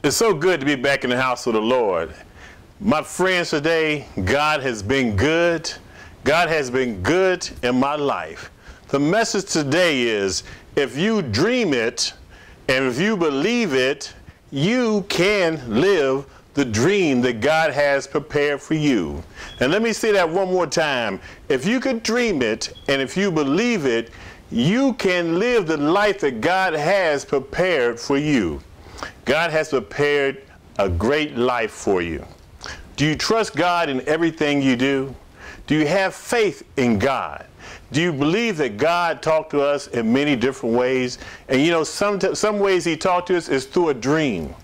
It's so good to be back in the house of the Lord. My friends, today, God has been good. God has been good in my life. The message today is, if you dream it and if you believe it, you can live the dream that God has prepared for you. And let me say that one more time. If you could dream it and if you believe it, you can live the life that God has prepared for you. God has prepared a great life for you. Do you trust God in everything you do? Do you have faith in God? Do you believe that God talked to us in many different ways? And you know, some ways he talked to us is through a dream.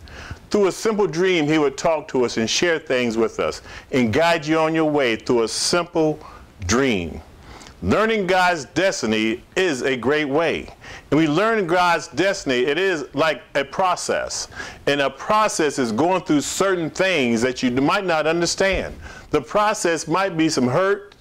Through a simple dream, he would talk to us and share things with us and guide you on your way through a simple dream. Learning God's destiny is a great way. And we learn God's destiny, it is like a process. And a process is going through certain things that you might not understand. The process might be some hurt,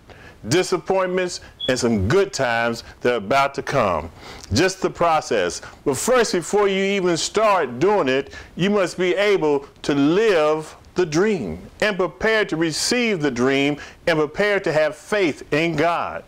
disappointments, and some good times that are about to come. Just the process. But first, before you even start doing it, you must be able to live the dream and prepare to receive the dream and prepare to have faith in God.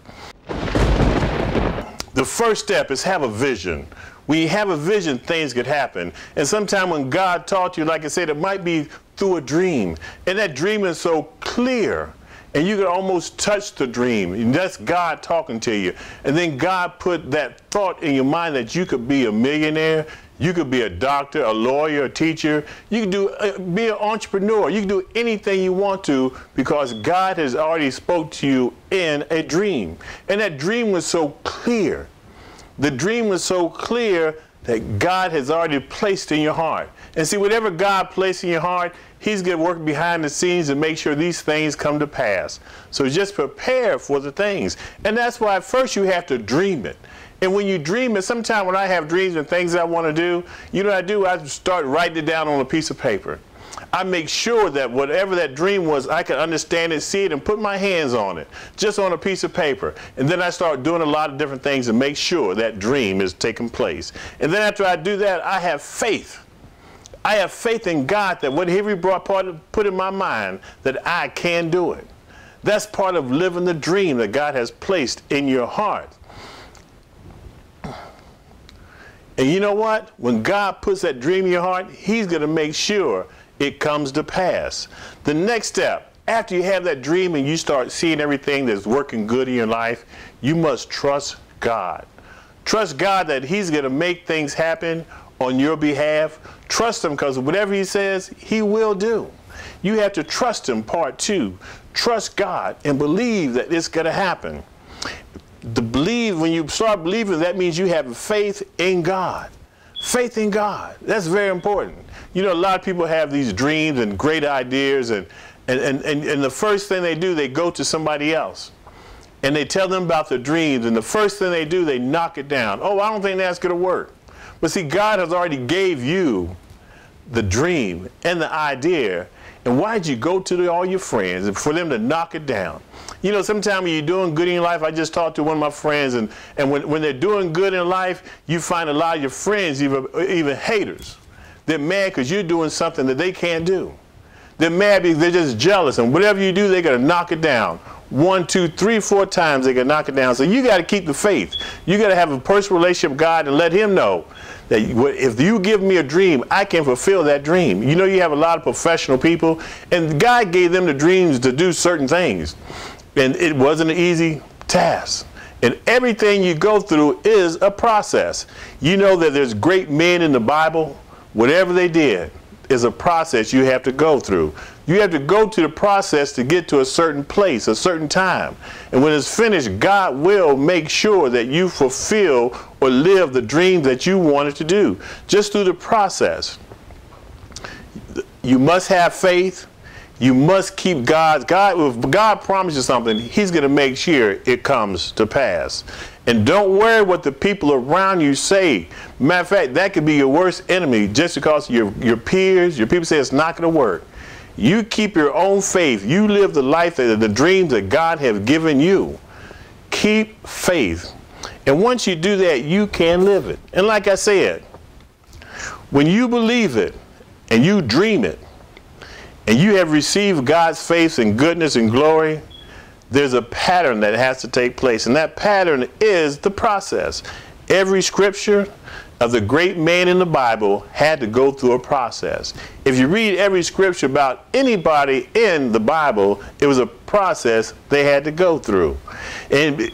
The first step is have a vision. When you have a vision, things could happen. And sometimes when God taught you, like I said, it might be through a dream. And that dream is so clear. And you can almost touch the dream. And that's God talking to you. And then God put that thought in your mind that you could be a millionaire. You could be a doctor, a lawyer, a teacher. You could be an entrepreneur. You can do anything you want to because God has already spoke to you in a dream. And that dream was so clear. The dream was so clear that God has already placed in your heart. And see, whatever God placed in your heart, he's going to work behind the scenes and make sure these things come to pass. So just prepare for the things. And that's why first you have to dream it. And when you dream it, sometimes when I have dreams and things I want to do, you know what I do? I start writing it down on a piece of paper. I make sure that whatever that dream was, I can understand it, see it, and put my hands on it, just on a piece of paper. And then I start doing a lot of different things to make sure that dream is taking place. And then after I do that, I have faith. I have faith in God that whatever he put in my mind, that I can do it. That's part of living the dream that God has placed in your heart. And you know what? When God puts that dream in your heart, he's going to make sure it comes to pass. The next step, after you have that dream and you start seeing everything that's working good in your life, you must trust God. Trust God that he's going to make things happen on your behalf. Trust him because whatever he says, he will do. You have to trust him, part two. Trust God and believe that it's going to happen. To believe, when you start believing, that means you have faith in God. Faith in God. That's very important. You know, a lot of people have these dreams and great ideas, and the first thing they do, they go to somebody else. And they tell them about their dreams, and the first thing they do, they knock it down. Oh, I don't think that's going to work. But see, God has already gave you the dream and the idea, and why'd you go to all your friends for them to knock it down? You know, sometimes when you're doing good in your life, I just talked to one of my friends, and when they're doing good in life, you find a lot of your friends, even haters. They're mad because you're doing something that they can't do. They're mad because they're just jealous, and whatever you do, they're going to knock it down. 1, 2, 3, 4 times they can knock it down. So you got to keep the faith. You got to have a personal relationship with God and let him know that if you give me a dream, I can fulfill that dream. You know, you have a lot of professional people, and God gave them the dreams to do certain things. And it wasn't an easy task. And everything you go through is a process. You know that there's great men in the Bible. Whatever they did is a process you have to go through. You have to go to the process to get to a certain place, a certain time. And when it's finished, God will make sure that you fulfill or live the dream that you wanted to do, just through the process. You must have faith. You must keep God. If God promises something, he's going to make sure it comes to pass. And don't worry what the people around you say. Matter of fact, that could be your worst enemy just because your peers, your people say it's not going to work. You keep your own faith. You live the life, the dreams that God has given you. Keep faith. And once you do that, you can live it. And like I said, when you believe it and you dream it, and you have received God's faith and goodness and glory, there's a pattern that has to take place, and that pattern is the process. Every scripture of the great man in the Bible had to go through a process. If you read every scripture about anybody in the Bible, it was a process they had to go through. And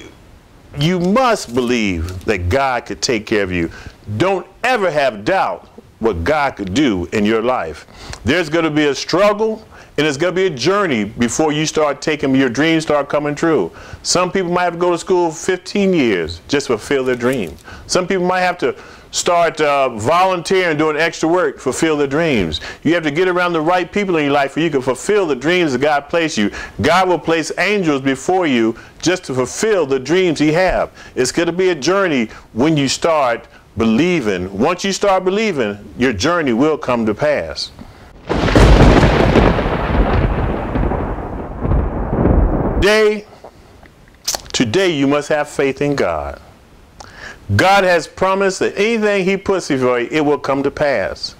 you must believe that God could take care of you. Don't ever have doubt what God could do in your life. There's going to be a struggle, and it's going to be a journey before you start taking your dreams start coming true. Some people might have to go to school 15 years just to fulfill their dream. Some people might have to start volunteering, doing extra work, fulfill their dreams. You have to get around the right people in your life where you can fulfill the dreams that God placed you. God will place angels before you just to fulfill the dreams He has. It's going to be a journey when you start believing. Once you start believing, your journey will come to pass. Today you must have faith in God. God has promised that anything He puts before you, it will come to pass.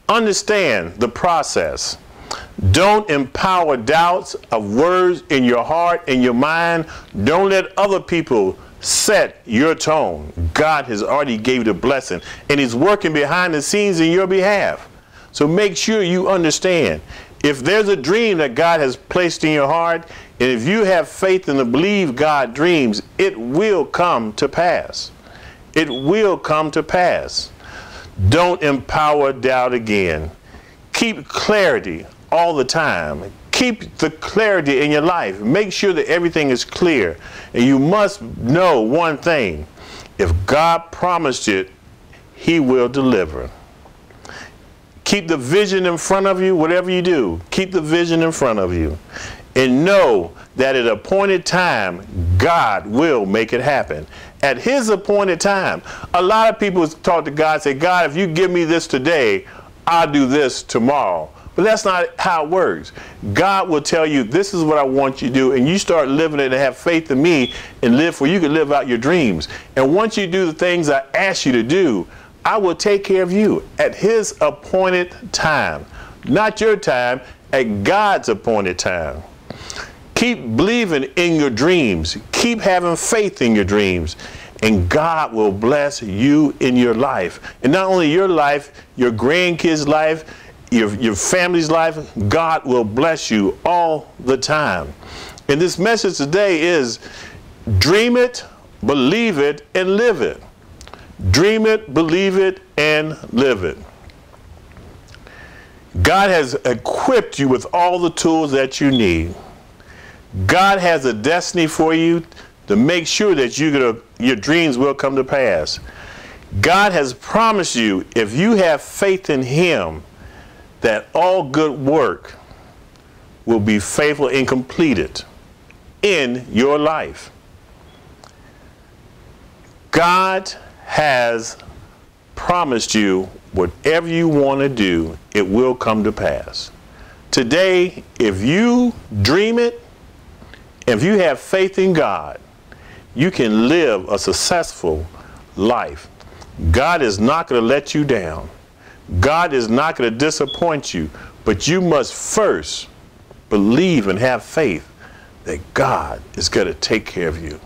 Understand the process. Don't empower doubts of words in your heart and your mind. Don't let other people set your tone. God has already gave you the blessing, and He's working behind the scenes in your behalf. So make sure you understand. If there's a dream that God has placed in your heart, and if you have faith and to believe God dreams, it will come to pass. It will come to pass. Don't empower doubt again. Keep clarity all the time. Keep the clarity in your life. Make sure that everything is clear. And you must know one thing. If God promised it, He will deliver. Keep the vision in front of you, whatever you do. Keep the vision in front of you. And know that at appointed time, God will make it happen. At His appointed time. A lot of people talk to God and say, God, if you give me this today, I'll do this tomorrow. But that's not how it works. God will tell you, this is what I want you to do, and you start living it and have faith in me and live where you can live out your dreams. And once you do the things I ask you to do, I will take care of you at His appointed time. Not your time, at God's appointed time. Keep believing in your dreams. Keep having faith in your dreams. And God will bless you in your life. And not only your life, your grandkids' life, your family's life, God will bless you all the time. And this message today is, dream it, believe it, and live it. Dream it, believe it, and live it. God has equipped you with all the tools that you need. God has a destiny for you to make sure that your dreams will come to pass. God has promised you, if you have faith in Him, that all good work will be faithful and completed in your life. God has promised you whatever you want to do, it will come to pass. Today, if you dream it, if you have faith in God, you can live a successful life. God is not going to let you down. God is not going to disappoint you, but you must first believe and have faith that God is going to take care of you.